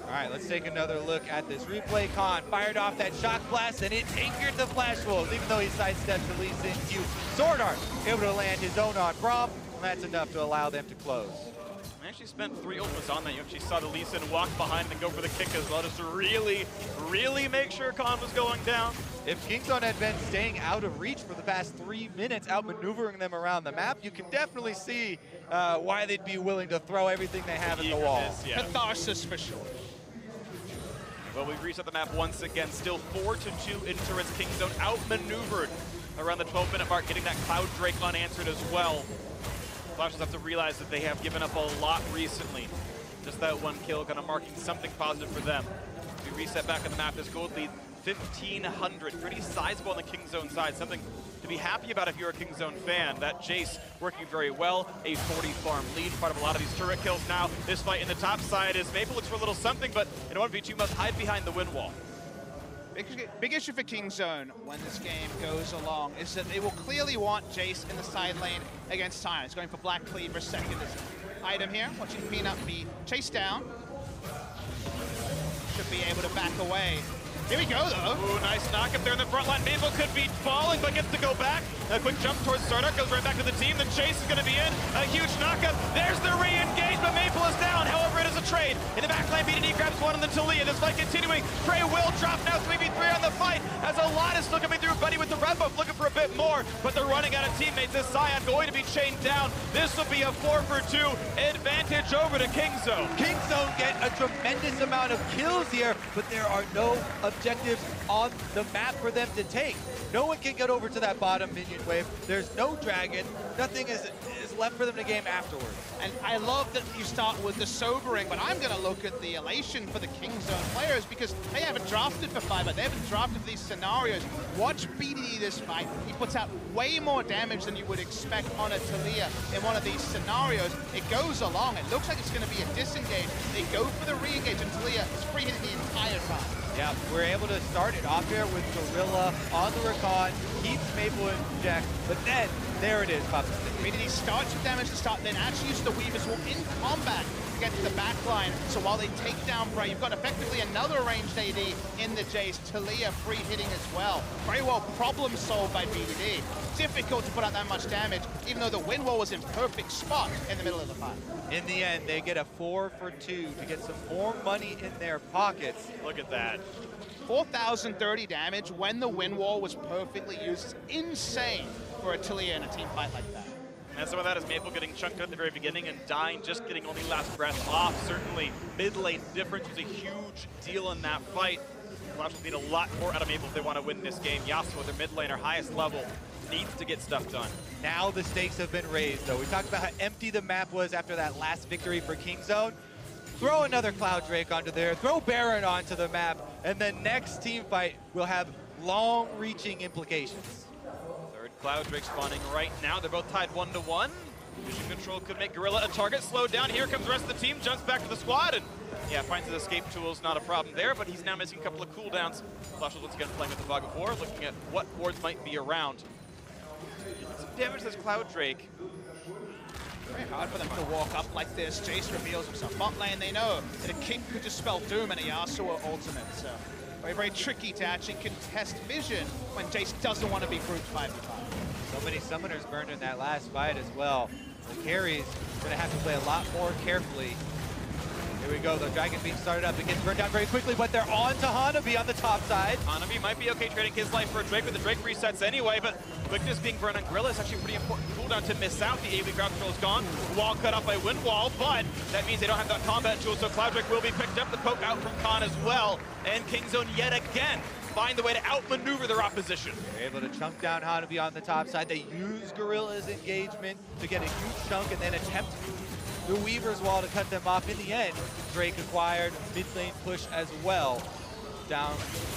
Speaker 2: All right, let's take another look at this replay. Khan fired off that shock blast, and it angered the Flashwolves, even though he sidestepped the Lee Sin Q. SwordArt able to land his own on Braum, and that's enough to allow them to close.
Speaker 3: I actually spent 3 ultimates on that. You actually saw the Lee Sin walk behind and go for the kick as well, just to really, really make sure Khan was going down.
Speaker 2: If Kingzone had been staying out of reach for the past 3 minutes, outmaneuvering them around the map, you can definitely see why they'd be willing to throw everything they have at the wall.
Speaker 3: Yeah.
Speaker 1: Catharsis for sure.
Speaker 3: Well, we've reset the map once again. Still 4-2 in turrets. Kingzone outmaneuvered around the 12-minute mark, getting that Cloud Drake unanswered as well. Flashers have to realize that they have given up a lot recently. Just that one kill kind of marking something positive for them. We reset back on the map. This gold lead 1,500. Pretty sizable on the Kingzone side. Something to be happy about if you're a Kingzone fan. That Jayce working very well. A 40 farm lead. Part of a lot of these turret kills now. This fight in the top side is Maple looks for a little something, but it won't be too much. Hide behind the wind wall.
Speaker 1: Big issue for Kingzone when this game goes along is that they will clearly want Jayce in the side lane against Tyrants. Going for Black Cleaver, second item here. Watching Peanut be chased down. Should be able to back away. Here we go, though.
Speaker 3: Ooh, nice knock up there in the front line. Maple could be falling, but gets to go back. A quick jump towards SwordArt, goes right back to the team. The Jayce is going to be in. A huge knockup. There's the re-engage, but Maple is down. However, it is a trade. In the back line, BDD grabs one on the Taliyah. This fight continuing. Frey will drop now. 3v3 on the fight. As a lot is still coming through. Buddy with the red buff looking for a bit more, but they're running out of teammates. This Sion going to be chained down. This will be a 4-for-2 advantage over to Kingzone.
Speaker 2: Kingzone get a tremendous amount of kills here, but there are no objectives on the map for them to take. No one can get over to that bottom minion wave. There's no dragon. Nothing is left for them to game afterwards.
Speaker 1: And I love that you start with the sobering, but I'm going to look at the elation for the Kingzone players because they haven't drafted for Fiber. They haven't drafted for these scenarios. Watch BDD this fight. He puts out way more damage than you would expect on a Taliyah in one of these scenarios. It goes along. It looks like it's going to be a disengage. They go for the re-engage, and Taliyah is free hitting the entire time.
Speaker 2: Yeah, we're able to start it off here with Gorilla on the Rakan, keeps Maple in check, but then, there it is, Papasmithy.
Speaker 1: BDD starts with damage to start, then actually uses the Weavers Wall in combat to get to the back line. So while they take down Bray, you've got effectively another ranged AD in the Jayce. Taliyah free hitting as well. Very well problem solved by BDD. Difficult to put out that much damage, even though the wind wall was in perfect spot in the middle of the fight.
Speaker 2: In the end, they get a 4-for-2 to get some more money in their pockets.
Speaker 3: Look at that.
Speaker 1: 4,030 damage when the wind wall was perfectly used. It's insane for a Taliyah in a team fight like that.
Speaker 3: And some of that is Maple getting chunked at the very beginning and dying, just getting only last breath off. Certainly, mid lane difference was a huge deal in that fight. Flash will need a lot more out of Maple if they want to win this game. Yasuo, their mid laner, highest level, needs to get stuff done.
Speaker 2: Now the stakes have been raised, though. We talked about how empty the map was after that last victory for Kingzone. Throw another Cloud Drake onto there, throw Baron onto the map, and the next team fight will have long-reaching implications.
Speaker 3: Third Cloud Drake spawning right now. They're both tied 1-1. Vision control could make Gorilla a target. Slowed down. Here comes the rest of the team. Jumps back to the squad. And yeah, finds his escape tools. Not a problem there, but he's now missing a couple of cooldowns. Flash is once again playing with the Fog of War, looking at what wards might be around. Some damage to this Cloud Drake.
Speaker 1: Very hard for them to walk up like this. Jayce reveals himself. Bot lane, they know that a kick could just spell doom and a Yasuo ultimate. So very, very tricky to actually contest vision when Jayce doesn't want to be grouped 5v5.
Speaker 2: So many summoners burned in that last fight as well. The carries gonna have to play a lot more carefully. Here we go, the Dragon being started up. It gets burned down very quickly, but they're on to Hanabi on the top side.
Speaker 3: Hanabi might be okay trading his life for a Drake, but the Drake resets anyway, but quickness being burned on Gorilla is actually a pretty important cooldown to miss out. The AoE ground control is gone. Wall cut off by Wind Wall, but that means they don't have that combat tool, so Cloud Drake will be picked up. The poke out from Khan as well, and Kingzone yet again find the way to outmaneuver their opposition.
Speaker 2: They're able to chunk down Hanabi on the top side. They use Gorilla's engagement to get a huge chunk and then attempt the Weaver's Wall to cut them off. In the end, Drake acquired mid lane push as well. Down,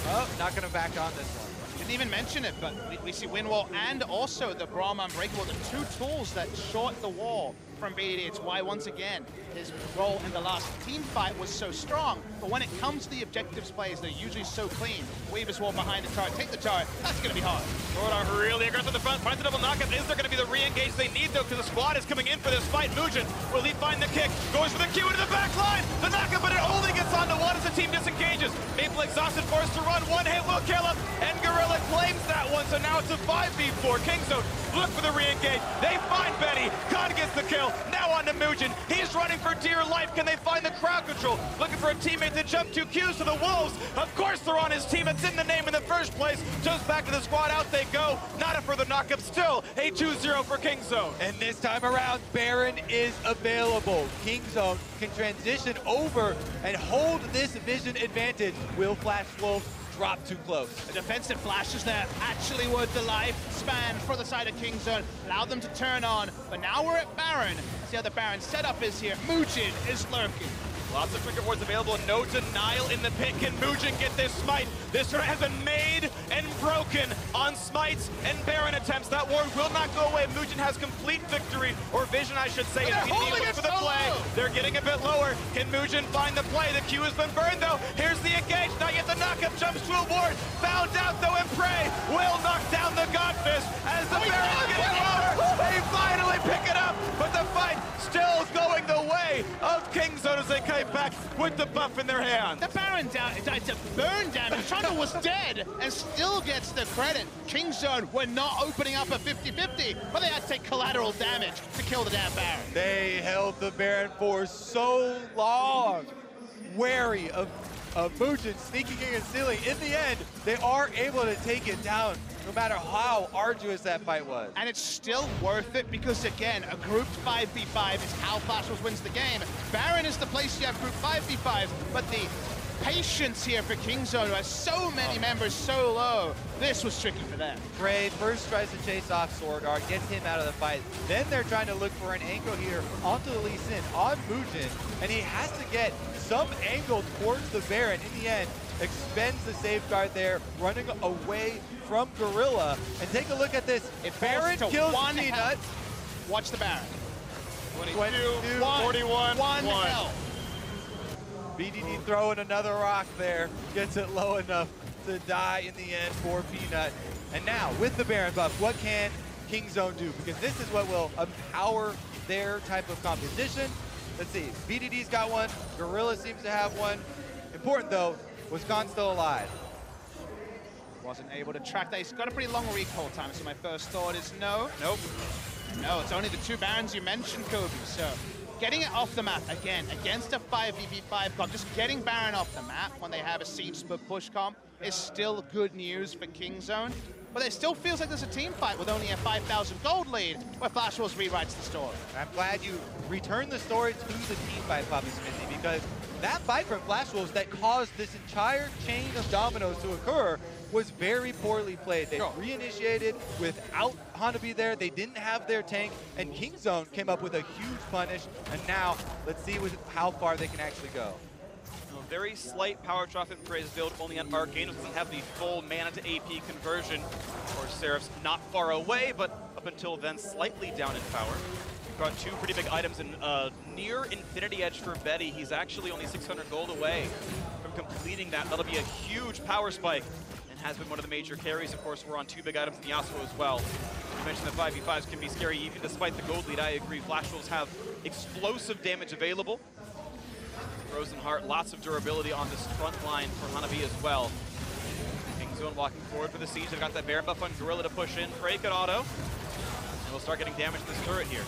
Speaker 2: oh, not gonna back on this one.
Speaker 1: Didn't even mention it, but we see Wind Wall and also the Braum Unbreakable, the two tools that short the wall from BDD. It's why, once again, his role in the last team fight was so strong. But when it comes to the objectives plays, they're usually so clean. Weaver's Wall behind the turret, take the turret, that's gonna be hard.
Speaker 3: SwordArt really aggressive at the front, finds a double knockup. Is there gonna be the re-engage they need though, because the squad is coming in for this fight. Moojin, will he find the kick? Goes for the Q into the back line. The knockup, but it only gets onto one as the team disengages. Maple exhausted, forced to run. One hit will kill him, and Gorilla claims that one, so now it's a 5v4. Kingzone look for the re-engage. They find Benny. Khan gets the kill. Now on to Moojin. He's running for dear life. Can they find the crowd control? Looking for a teammate to jump 2 Qs to the Wolves. Of course they're on his team. It's in the name in the first place. Just back to the squad. Out they go. Not a further knockup. Still a 2-0 for Kingzone.
Speaker 2: And this time around, Baron is available. Kingzone can transition over and hold this vision advantage. Will Flash Wolves drop too close?
Speaker 1: The defensive flashes there actually worth the lifespan for the side of Kingzone. Allowed them to turn on, but now we're at Baron. See how the Baron setup is here. Moojin is lurking.
Speaker 3: Lots of trinket wards available, no denial in the pit. Can Moojin get this smite? This turret has been made and broken on smites and Baron attempts. That ward will not go away. Moojin has complete victory, or vision I should say.
Speaker 1: They're holding it
Speaker 3: for the
Speaker 1: so
Speaker 3: play.
Speaker 1: low.
Speaker 3: They're getting a bit lower. Can Moojin find the play? The Q has been burned though. Here's the engage, not yet the knockup, jumps to a ward. Found out though, and Prey will knock down the Godfist as the Baron's getting lower. They finally pick it up, but the fight still going the way of Kingzone as they came back with the buff in their hand.
Speaker 1: The Baron down, it's a burn damage. Trundle was dead and still gets the credit. Kingzone were not opening up a 50-50, but they had to take collateral damage to kill the damn Baron.
Speaker 2: They held the Baron for so long, wary of Moojin sneaking in and stealing. In the end, they are able to take it down, no matter how arduous that fight was.
Speaker 1: And it's still worth it because, again, a grouped 5v5 is how Flash Wolves wins the game. Baron is the place you have group 5v5s, but the patience here for Kingzone, who has so many members so low, this was tricky for them.
Speaker 2: Prey first tries to chase off SwordArt, gets him out of the fight. Then they're trying to look for an angle here onto the Lee Sin on Moojin, and he has to get some angle towards the Baron. In the end, expends the safeguard there, running away from Gorilla. And take a look at this. If Baron kills Peanut,
Speaker 1: watch the Baron.
Speaker 3: 22, 41,
Speaker 1: one health.
Speaker 2: BDD throwing another rock there, gets it low enough to die in the end for Peanut. And now, with the Baron buff, what can Kingzone do? Because this is what will empower their type of competition. Let's see, BDD's got one, Gorilla seems to have one. Important though, was Khan still alive?
Speaker 1: Wasn't able to track that. He's got a pretty long recall time, so my first thought is no.
Speaker 3: Nope.
Speaker 1: No, it's only the two Barons you mentioned, Kobe. So getting it off the map, again, against a 5v5 comp, just getting Baron off the map when they have a siege split push comp is still good news for Kingzone. But it still feels like there's a team fight with only a 5,000 gold lead where Flash Wolves rewrites the story.
Speaker 2: I'm glad you returned the story to the team fight, Papasmithy, because that fight from Flash Wolves that caused this entire chain of dominoes to occur was very poorly played. They reinitiated without Hanabi there. They didn't have their tank, and Kingzone came up with a huge punish. And now, let's see how far they can actually go.
Speaker 3: A very slight power drop in Prey's build, only on Arcane, doesn't have the full mana to AP conversion. Of course, Seraph's not far away, but up until then, slightly down in power. We've got two pretty big items in near Infinity Edge for Betty. He's actually only 600 gold away from completing that. That'll be a huge power spike, and has been one of the major carries. Of course, we're on two big items in Yasuo as well. You mentioned the 5v5s can be scary even despite the gold lead. I agree, Flash Wolves have explosive damage available. Frozen Heart, lots of durability on this front line for Hanabi as well. Kingzone walking forward for the siege. They've got that Baron buff on Gorilla to push in. Phreak at auto. And we'll start getting damage to this turret here.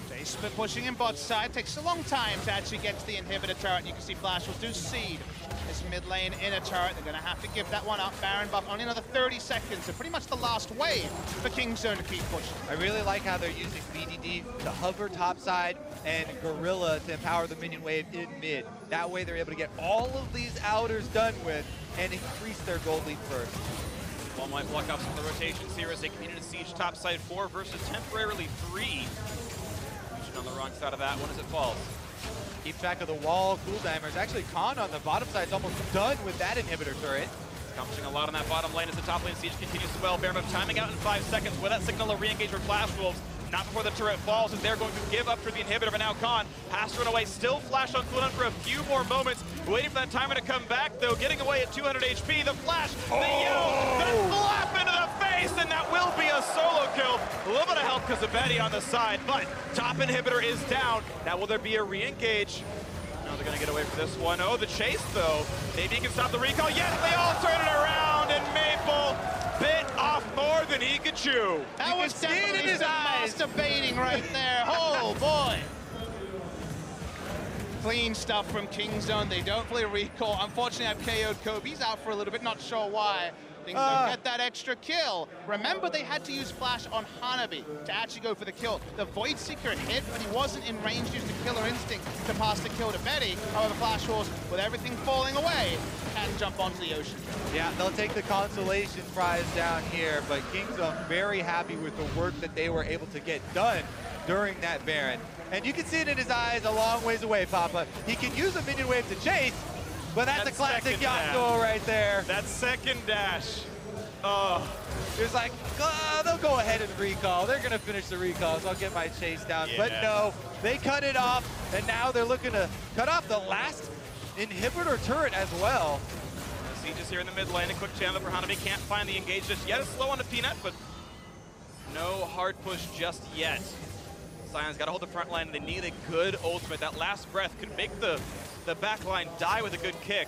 Speaker 1: Jayce been pushing in bot side. Takes a long time to actually get to the inhibitor turret. You can see Flash Wolves do seed this mid lane inner turret. They're going to have to give that one up. Baron buff, only another 30 seconds. So pretty much the last wave for Kingzone to keep pushing.
Speaker 2: I really like how they're using BDD to hover topside and Gorilla to empower the minion wave in mid. That way they're able to get all of these outers done with and increase their gold lead first.
Speaker 3: One might block off some of the rotations here as they continue to siege topside 4 versus temporarily 3. Moojin on the wrong side of that one as it falls.
Speaker 2: Keep track of the wall cooldamers. Actually, Khan on the bottom side is almost done with that inhibitor turret.
Speaker 3: Accomplishing a lot on that bottom lane as the top lane siege continues as well. Baron buff timing out in 5 seconds. Will that signal a re-engage for Flash Wolves? Not before the turret falls, as they're going to give up for the inhibitor, but now Khan has to run away. Still Flash on cooldown for a few more moments. Waiting for that timer to come back, though. Getting away at 200 HP. The flash, the yell, the slap into the face, and that will be a solo kill. A little bit of help because of Betty on the side, but top inhibitor is down. Now will there be a re-engage? No, they're going to get away for this one. Oh, the chase, though. Maybe he can stop the recall. Yes, they all turn it around, and Maple bit off more than he could chew.
Speaker 1: That was definitely some masturbating right there. Oh, boy. Clean stuff from Kingzone. They don't play recall. Unfortunately, I've KO'd Kobe. He's out for a little bit, not sure why. Kingzone get that extra kill. Remember, they had to use Flash on Hanabi to actually go for the kill. The Void Seeker hit, but he wasn't in range to use the Killer Instinct to pass the kill to Betty. However, Flash Wolves, with everything falling away, can jump onto the ocean.
Speaker 2: Yeah, they'll take the consolation prize down here, but Kingzone very happy with the work that they were able to get done. during that Baron. And you can see it in his eyes a long ways away, Papa. He can use a minion wave to chase, but that's a classic yasuo right there.
Speaker 3: That second dash. Oh.
Speaker 2: It's like, they'll go ahead and recall. They're going to finish the recall, so I'll get my chase down.
Speaker 3: Yeah.
Speaker 2: But no, they cut it off, and now they're looking to cut off the last inhibitor turret as well.
Speaker 3: Siege is here in the mid lane. A quick channel for Hanabi. Can't find the engage just yet. It's slow on the Peanut, but no hard push just yet. Sion's got to hold the front line. They need a good ultimate. That last breath could make the back line die with a good kick.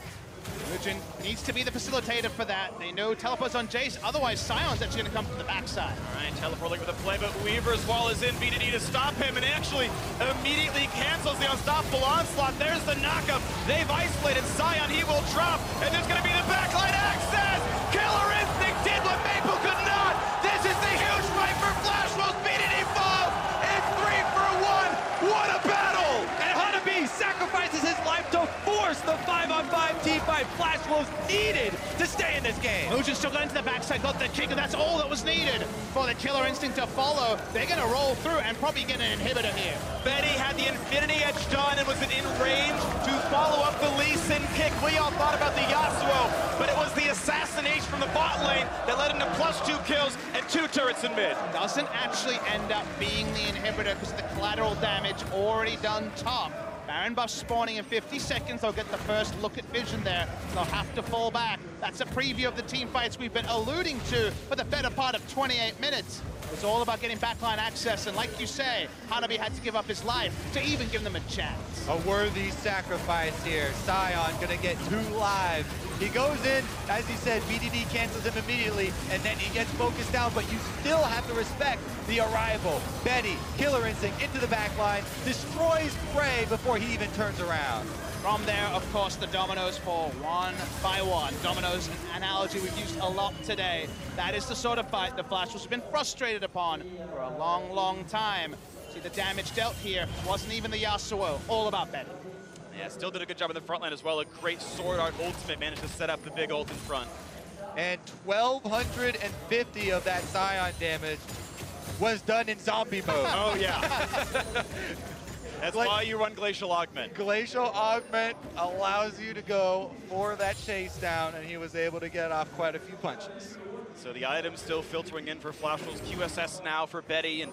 Speaker 1: Moojin needs to be the facilitator for that. They know teleport's on Jayce, otherwise Sion's actually going to come from the backside.
Speaker 3: All right, teleporting with a play, but Weaver's wall is in. BDD to stop him, and actually immediately cancels the unstoppable onslaught. There's the knockup. They've isolated Sion. He will drop, and there's going to be the backline access. Killer Instinct did what Maple could not. This is the huge fight for Flash Wolves. BDD falls. It's 3 for 1. What a battle!
Speaker 2: And Hanabi sacrifices his life to force the 5-on-5 team fight Flash Wolves needed to stay in this game.
Speaker 1: Moojin still got into the backside, got the kick, and that's all that was needed for the Killer Instinct to follow. They're going to roll through and probably get an inhibitor here.
Speaker 3: Betty had the Infinity Edge done and was in range to follow up the Lee Sin kick. We all thought about the Yasuo, but it was the assassination from the bot lane that led into +2 kills and 2 turrets in mid.
Speaker 1: Doesn't actually end up being the inhibitor because the collateral damage already done top. Baron buff spawning in 50 seconds. They'll get the first look at vision there. They'll have to fall back. That's a preview of the team fights we've been alluding to for the better part of 28 minutes. It's all about getting backline access, and like you say, Hanabi had to give up his life to even give them a chance.
Speaker 2: A worthy sacrifice here. Sion gonna get 2 lives. He goes in, as he said, BDD cancels him immediately, and then he gets focused down, but you still have to respect the arrival. Betty, Killer Instinct into the back line, destroys Phreak before he even turns around.
Speaker 1: From there, of course, the dominoes fall one by one. Dominoes, an analogy we've used a lot today. That is the sort of fight the Flash has been frustrated upon for a long, long time. See the damage dealt here. Wasn't even the Yasuo. All about Betty.
Speaker 3: Yeah, still did a good job in the front line as well. A great SwordArt ultimate managed to set up the big ult in front.
Speaker 2: And 1,250 of that Sion damage was done in zombie mode.
Speaker 3: Oh, yeah. That's why you run Glacial Augment.
Speaker 2: Glacial Augment allows you to go for that chase down, and he was able to get off quite a few punches.
Speaker 3: So the items still filtering in for Flash Wolves. QSS now for Betty, and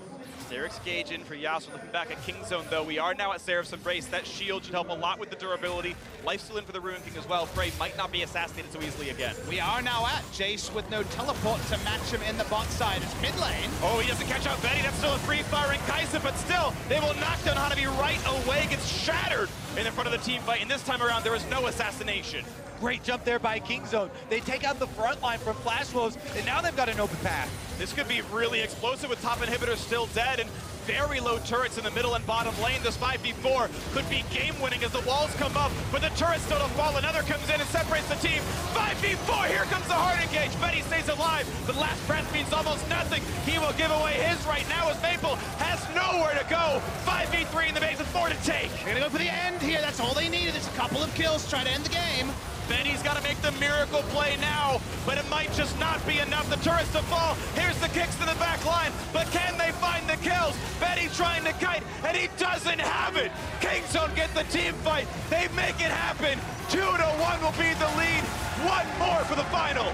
Speaker 3: Seraph's Gage in for Yasuo. Looking back at Kingzone, though, we are now at Seraph's Embrace. That shield should help a lot with the durability. Life still in for the Ruin King as well. Phreak might not be assassinated so easily again.
Speaker 1: We are now at Jayce with no teleport to match him in the bot side. It's mid lane.
Speaker 3: Oh, he doesn't catch out Betty. That's still a free-firing Kai'Sa, but still, they will knock down Hanabi right away. Gets shattered in the front of the team fight, and this time around, there is no assassination.
Speaker 2: Great jump there by Kingzone. They take out the front line from Flash Wolves, and now they've got an open path.
Speaker 3: This could be really explosive with top inhibitors still dead and very low turrets in the middle and bottom lane. This 5v4 could be game-winning as the walls come up, but the turrets still don't fall. Another comes in and separates the team. 5v4, here comes the hard engage. Betty stays alive, but last breath means almost nothing. He will give away his right now as Maple has nowhere to go. 5v3 in the base with 4 to take.
Speaker 1: They're gonna go for the end here. That's all they needed. It's a couple of kills, try to end the game.
Speaker 3: Betty's got to make the miracle play now, but it might just not be enough. The turrets to fall. Here's the kicks to the back line, but can they find the kills? Betty trying to kite, and he doesn't have it. Kingzone get the team fight. They make it happen. 2-1 will be the lead. One more for the final.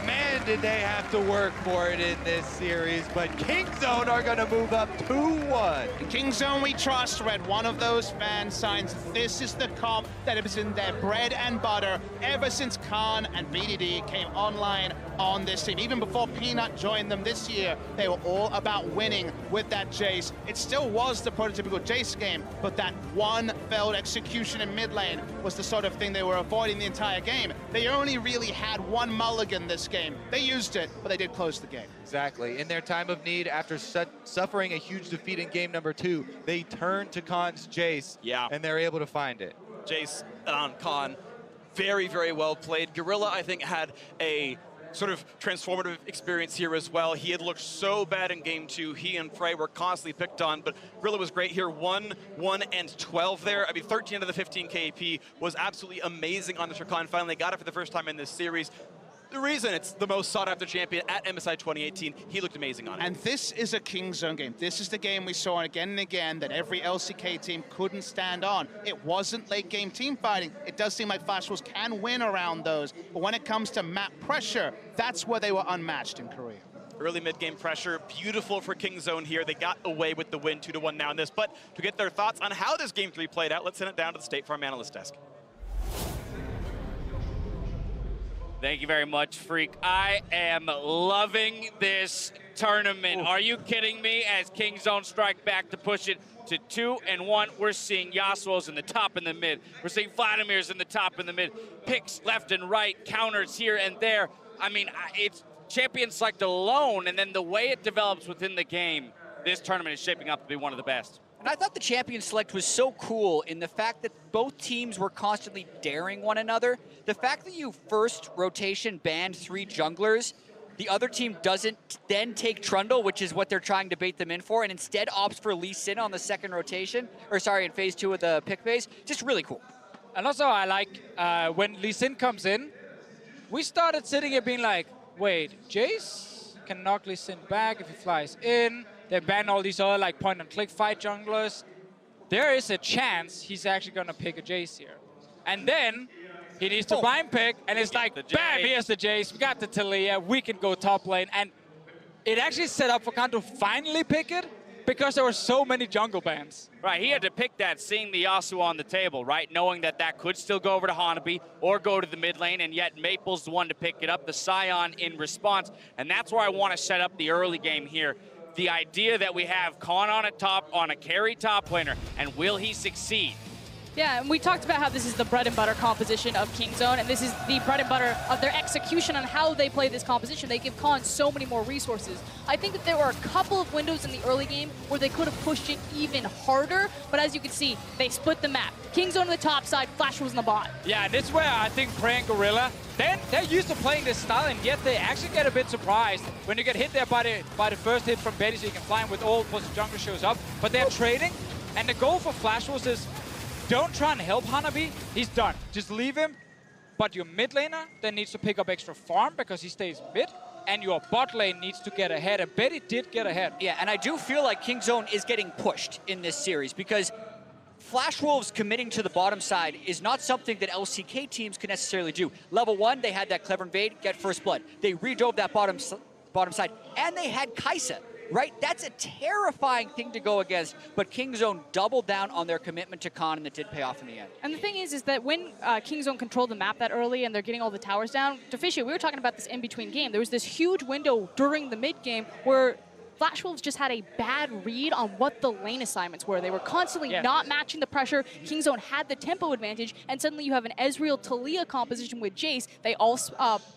Speaker 2: Man, did they have to work for it in this series, but Kingzone are going to move up 2-1.
Speaker 1: Kingzone we trust. Read one of those fan signs. This is the comp that has been their bread and butter ever since Khan and BDD came online on this team. Even before Peanut joined them this year, they were all about winning with that Jayce. It still was the prototypical Jayce game, but that one failed execution in mid lane was the sort of thing they were avoiding the entire game. They only really had one mulligan this game. They used it, but they did close the game.
Speaker 2: Exactly. In their time of need, after suffering a huge defeat in game number 2, they turned to Khan's Jayce, and they're able to find it.
Speaker 3: Jayce on Khan, very, very well played. Gorilla, I think, had a sort of transformative experience here as well. He had looked so bad in game 2. He and Phreak were constantly picked on, but Gorilla was great here. 1, 1, and 12 there. I mean, 13 out of the 15 KP was absolutely amazing on the Rakan. Finally got it for the first time in this series. the reason it's the most sought-after champion at MSI 2018. He looked amazing on it.
Speaker 1: And this is a Kingzone game. This is the game we saw again and again that every LCK team couldn't stand on. It wasn't late-game team fighting. It does seem like Flash Wolves can win around those, but when it comes to map pressure, that's where they were unmatched in Korea.
Speaker 3: Early mid-game pressure, beautiful for Kingzone here. They got away with the win 2-1 now in this, but to get their thoughts on how this Game 3 played out, let's send it down to the State Farm analyst desk.
Speaker 4: Thank you very much, Phreak. I am loving this tournament. Are you kidding me? As Kingzone strike back to push it to 2-1, we're seeing Yasuo's in the top and the mid. We're seeing Vladimir's in the top and the mid. Picks left and right, counters here and there. I mean, it's champion select alone, and then the way it develops within the game, this tournament is shaping up to be one of the best.
Speaker 5: And I thought the champion select was so cool in the fact that both teams were constantly daring one another. The fact that you first rotation banned 3 junglers, the other team doesn't then take Trundle, which is what they're trying to bait them in for, and instead opts for Lee Sin on the second rotation, or sorry, in phase 2 of the pick phase. Just really cool.
Speaker 6: And also I like when Lee Sin comes in, we started sitting here being like, wait, Jayce can knock Lee Sin back if he flies in. They ban all these other like point-and-click fight junglers. There is a chance he's actually gonna pick a Jayce here. And then he needs to blind pick, and it's like, bam, here's the Jayce. We got the Taliyah, we can go top lane. And it actually set up for Khan to finally pick it because there were so many jungle bans.
Speaker 4: Right, he had to pick that, seeing the Yasuo on the table, right? Knowing that that could still go over to Hanabi or go to the mid lane, and yet Maple's the one to pick it up, the Sion in response. And that's where I want to set up the early game here. The idea that we have Khan on a top, on a carry top laner, and will he succeed?
Speaker 7: Yeah, and we talked about how this is the bread and butter composition of Kingzone, and this is the bread and butter of their execution on how they play this composition. They give Khan so many more resources. I think that there were a couple of windows in the early game where they could have pushed it even harder, but as you can see, they split the map. Kingzone on the top side, Flash was in the bot.
Speaker 6: Yeah, and this is where I think Prey and Gorilla, they're used to playing this style, and yet they actually get a bit surprised when you get hit there by the first hit from Betty, so you can fly in with ult plus the jungle shows up. But they're trading, and the goal for Flash was is, don't try and help Hanabi, he's done. Just leave him. But your mid laner then needs to pick up extra farm because he stays mid, and your bot lane needs to get ahead, and Betty did get ahead.
Speaker 5: Yeah, and I do feel like Kingzone is getting pushed in this series because Flash Wolves committing to the bottom side is not something that LCK teams can necessarily do. Level 1, they had that clever invade, get first blood. They redove that bottom side, and they had Kai'Sa, right? That's a terrifying thing to go against, but Kingzone doubled down on their commitment to Khan, and it did pay off in the end.
Speaker 7: And the thing is that when Kingzone controlled the map that early and they're getting all the towers down, Deficio, we were talking about this in-between game. There was this huge window during the mid-game where Flash Wolves just had a bad read on what the lane assignments were. They were constantly not matching the pressure. Kingzone had the tempo advantage, and suddenly you have an Ezreal Taliyah composition with Jayce. They all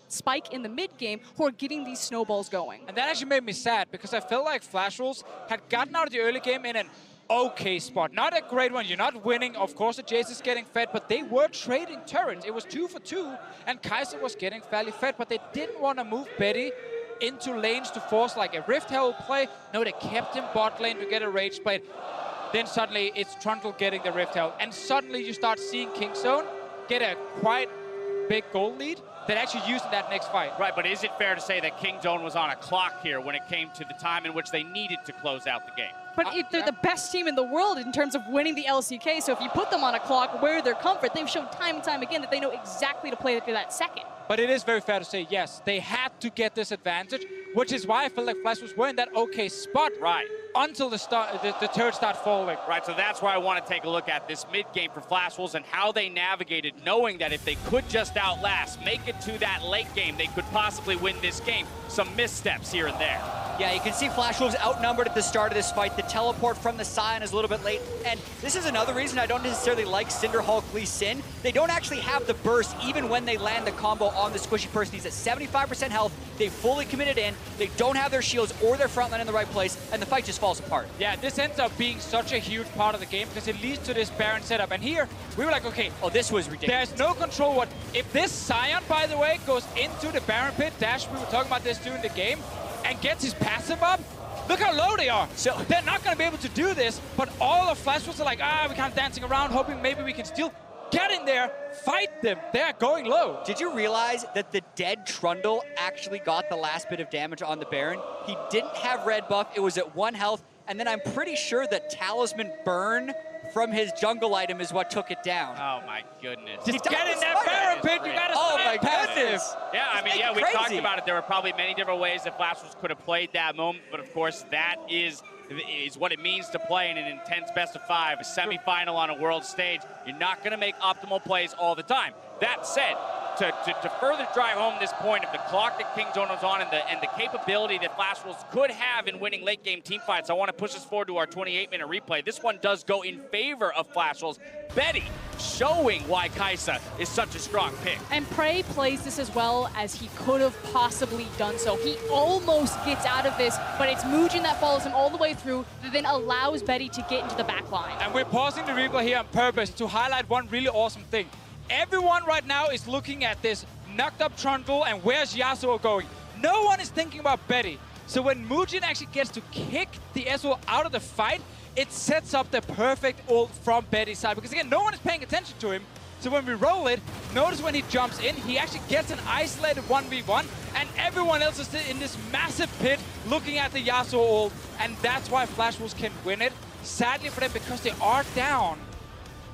Speaker 7: spike in the mid game who are getting these snowballs going.
Speaker 6: And that actually made me sad because I felt like Flash Wolves had gotten out of the early game in an okay spot. Not a great one. You're not winning. Of course, the Jayce is getting fed, but they were trading turrets. It was 2 for 2, and Kai'Sa was getting fairly fed, but they didn't want to move Betty into lanes to force like a Rift Herald play. No, they kept him bot lane to get a rage play. Then suddenly it's Trundle getting the Rift Herald. And suddenly you start seeing Kingzone get a quite big goal lead that actually used in that next fight.
Speaker 4: Right, but is it fair to say that Kingzone was on a clock here when it came to the time in which they needed to close out the game?
Speaker 7: But they're the best team in the world in terms of winning the LCK, so if you put them on a clock, where their comfort, they've shown time and time again that they know exactly to play to that second.
Speaker 6: But it is very fair to say, yes, they had to get this advantage, which is why I feel like Flash was in that okay spot.
Speaker 4: Right.
Speaker 6: Until the turrets start falling.
Speaker 4: Right, so that's why I want to take a look at this mid-game for Flash Wolves and how they navigated, knowing that if they could just outlast, make it to that late game, they could possibly win this game. Some missteps here and there.
Speaker 5: Yeah, you can see Flash Wolves outnumbered at the start of this fight. The teleport from the Sion is a little bit late, and this is another reason I don't necessarily like Cinderhulk Lee Sin. They don't actually have the burst even when they land the combo on the squishy person. He's at 75% health. They fully committed in. They don't have their shields or their front line in the right place, and the fight just falls apart.
Speaker 6: Yeah, this ends up being such a huge part of the game because it leads to this Baron setup. And here, we were like, okay,
Speaker 5: oh, this was ridiculous.
Speaker 6: There's no control. If this Sion, by the way, goes into the Baron pit, Dash, we were talking about this during the game, and gets his passive up, look how low they are. So they're not going to be able to do this, but all of Flash Wolves are like, we're kind of dancing around, hoping maybe we can steal. Get in there, fight them. They're going low.
Speaker 5: Did you realize that the dead Trundle actually got the last bit of damage on the Baron? He didn't have red buff. It was at 1 health. And then I'm pretty sure that Talisman Burn from his jungle item is what took it down.
Speaker 4: Oh my goodness.
Speaker 6: Just get in that Baron pit. You gotta stand past this.
Speaker 4: Yeah, I mean, yeah, we talked about it. There were probably many different ways that Flash Wolves could have played that moment, but of course that is what it means to play in an intense best-of-5, a semifinal on a world stage. You're not going to make optimal plays all the time. That said, to further drive home this point of the clock that Kingzone was on and the capability that Flash Wolves could have in winning late-game team fights, I want to push us forward to our 28-minute replay. This one does go in favor of Flash Wolves. Betty showing why Kai'Sa is such a strong pick.
Speaker 7: And Prey plays this as well as he could have possibly done so. He almost gets out of this, but it's Moojin that follows him all the way through that then allows Betty to get into the back line.
Speaker 6: And we're pausing the replay here on purpose to highlight one really awesome thing. Everyone right now is looking at this knocked up Trundle and where's Yasuo going. No one is thinking about Betty. So when Moojin actually gets to kick the Ezreal out of the fight, it sets up the perfect ult from Betty's side. Because again, no one is paying attention to him. So when we roll it, notice when he jumps in, he actually gets an isolated 1v1, and everyone else is in this massive pit looking at the Yasuo ult, and that's why Flash Wolves can win it. Sadly for them, because they are down.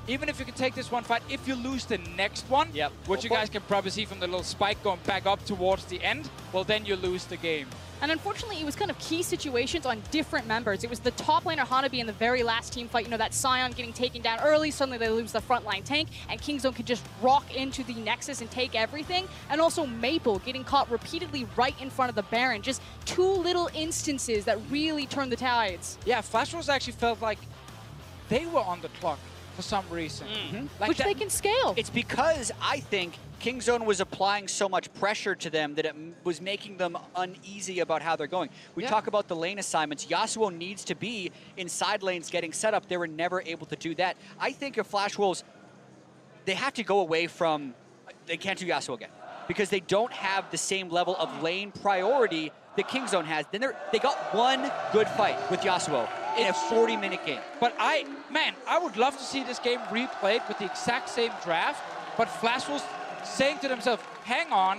Speaker 6: Even if you can take this one fight, if you lose the next one, which you guys can probably see from the little spike going back up towards the end, well, then you lose the game.
Speaker 7: And unfortunately, it was kind of key situations on different members. It was the top laner Hanabi in the very last team fight, you know, that Sion getting taken down early, suddenly they lose the frontline tank, and Kingzone could just rock into the Nexus and take everything. And also Maple getting caught repeatedly right in front of the Baron. Just two little instances that really turned the tides.
Speaker 6: Yeah, Flash Wolves actually felt like they were on the clock for some reason. Like
Speaker 7: which they can scale.
Speaker 5: It's because I think Kingzone was applying so much pressure to them that it was making them uneasy about how they're going. We talk about the lane assignments. Yasuo needs to be in side lanes getting set up. They were never able to do that. I think if Flash Wolves, they have to go away from, they can't do Yasuo again because they don't have the same level of lane priority that Kingzone has. Then they got one good fight with Yasuo in a 40-minute game.
Speaker 6: But I would love to see this game replayed with the exact same draft, but Flash Wolves saying to themselves, hang on,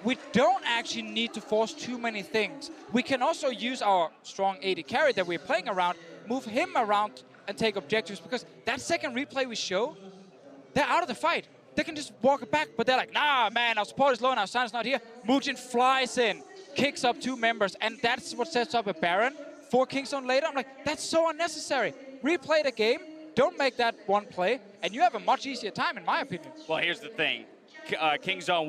Speaker 6: we don't actually need to force too many things. We can also use our strong AD carry that we're playing around, move him around and take objectives, because that second replay we show, they're out of the fight. They can just walk it back, but they're like, nah, man, our support is low and our Sion's not here. Moojin flies in, kicks up 2 members, and that's what sets up a Baron for Kingzone later. I'm like, that's so unnecessary. Replay the game, don't make that one play, and you have a much easier time, in my opinion.
Speaker 4: Well, here's the thing. Kingzone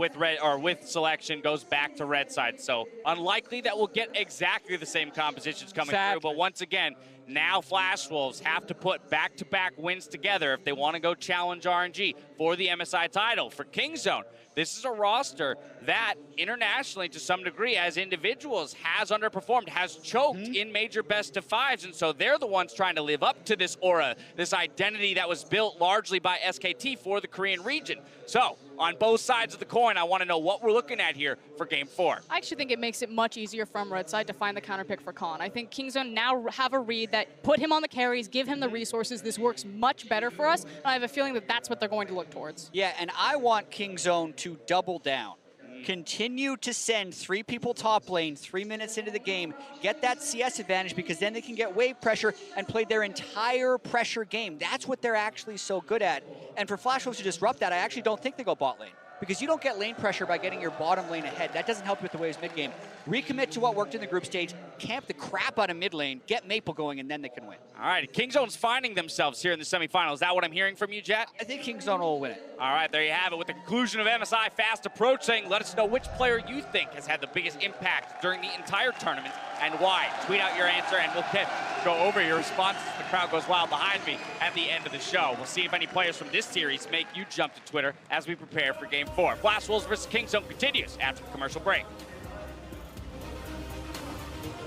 Speaker 4: with selection goes back to red side, so unlikely that we'll get exactly the same compositions coming through. But once again, now Flash Wolves have to put back-to-back wins together if they want to go challenge RNG for the MSI title. For Kingzone, this is a roster that internationally, to some degree, as individuals, has underperformed, has choked in major best-of-5s, and so they're the ones trying to live up to this aura, this identity that was built largely by SKT for the Korean region. So, on both sides of the coin, I want to know what we're looking at here for Game 4.
Speaker 7: I actually think it makes it much easier from red side to find the counter pick for Khan. I think Kingzone now have a read that put him on the carries, give him the resources. This works much better for us, and I have a feeling that that's what they're going to look towards.
Speaker 5: Yeah, and I want Kingzone to double down. Continue to send 3 people top lane 3 minutes into the game, get that CS advantage, because then they can get wave pressure and play their entire pressure game. That's what they're actually so good at. And for Flash Wolves to disrupt that, I actually don't think they go bot lane, because you don't get lane pressure by getting your bottom lane ahead. That doesn't help you with the waves mid game. Recommit to what worked in the group stage, camp the crap out of mid lane, get Maple going, and then they can win.
Speaker 4: All right, Kingzone's finding themselves here in the semifinals. Is that what I'm hearing from you, Jet?
Speaker 5: I think Kingzone will win it.
Speaker 4: All right, there you have it. With the conclusion of MSI fast approaching, let us know which player you think has had the biggest impact during the entire tournament and why. Tweet out your answer, and we'll go over your responses. The crowd goes wild behind me at the end of the show. We'll see if any players from this series make you jump to Twitter as we prepare for Game 4. Flash Wolves versus Kingzone continues after the commercial break.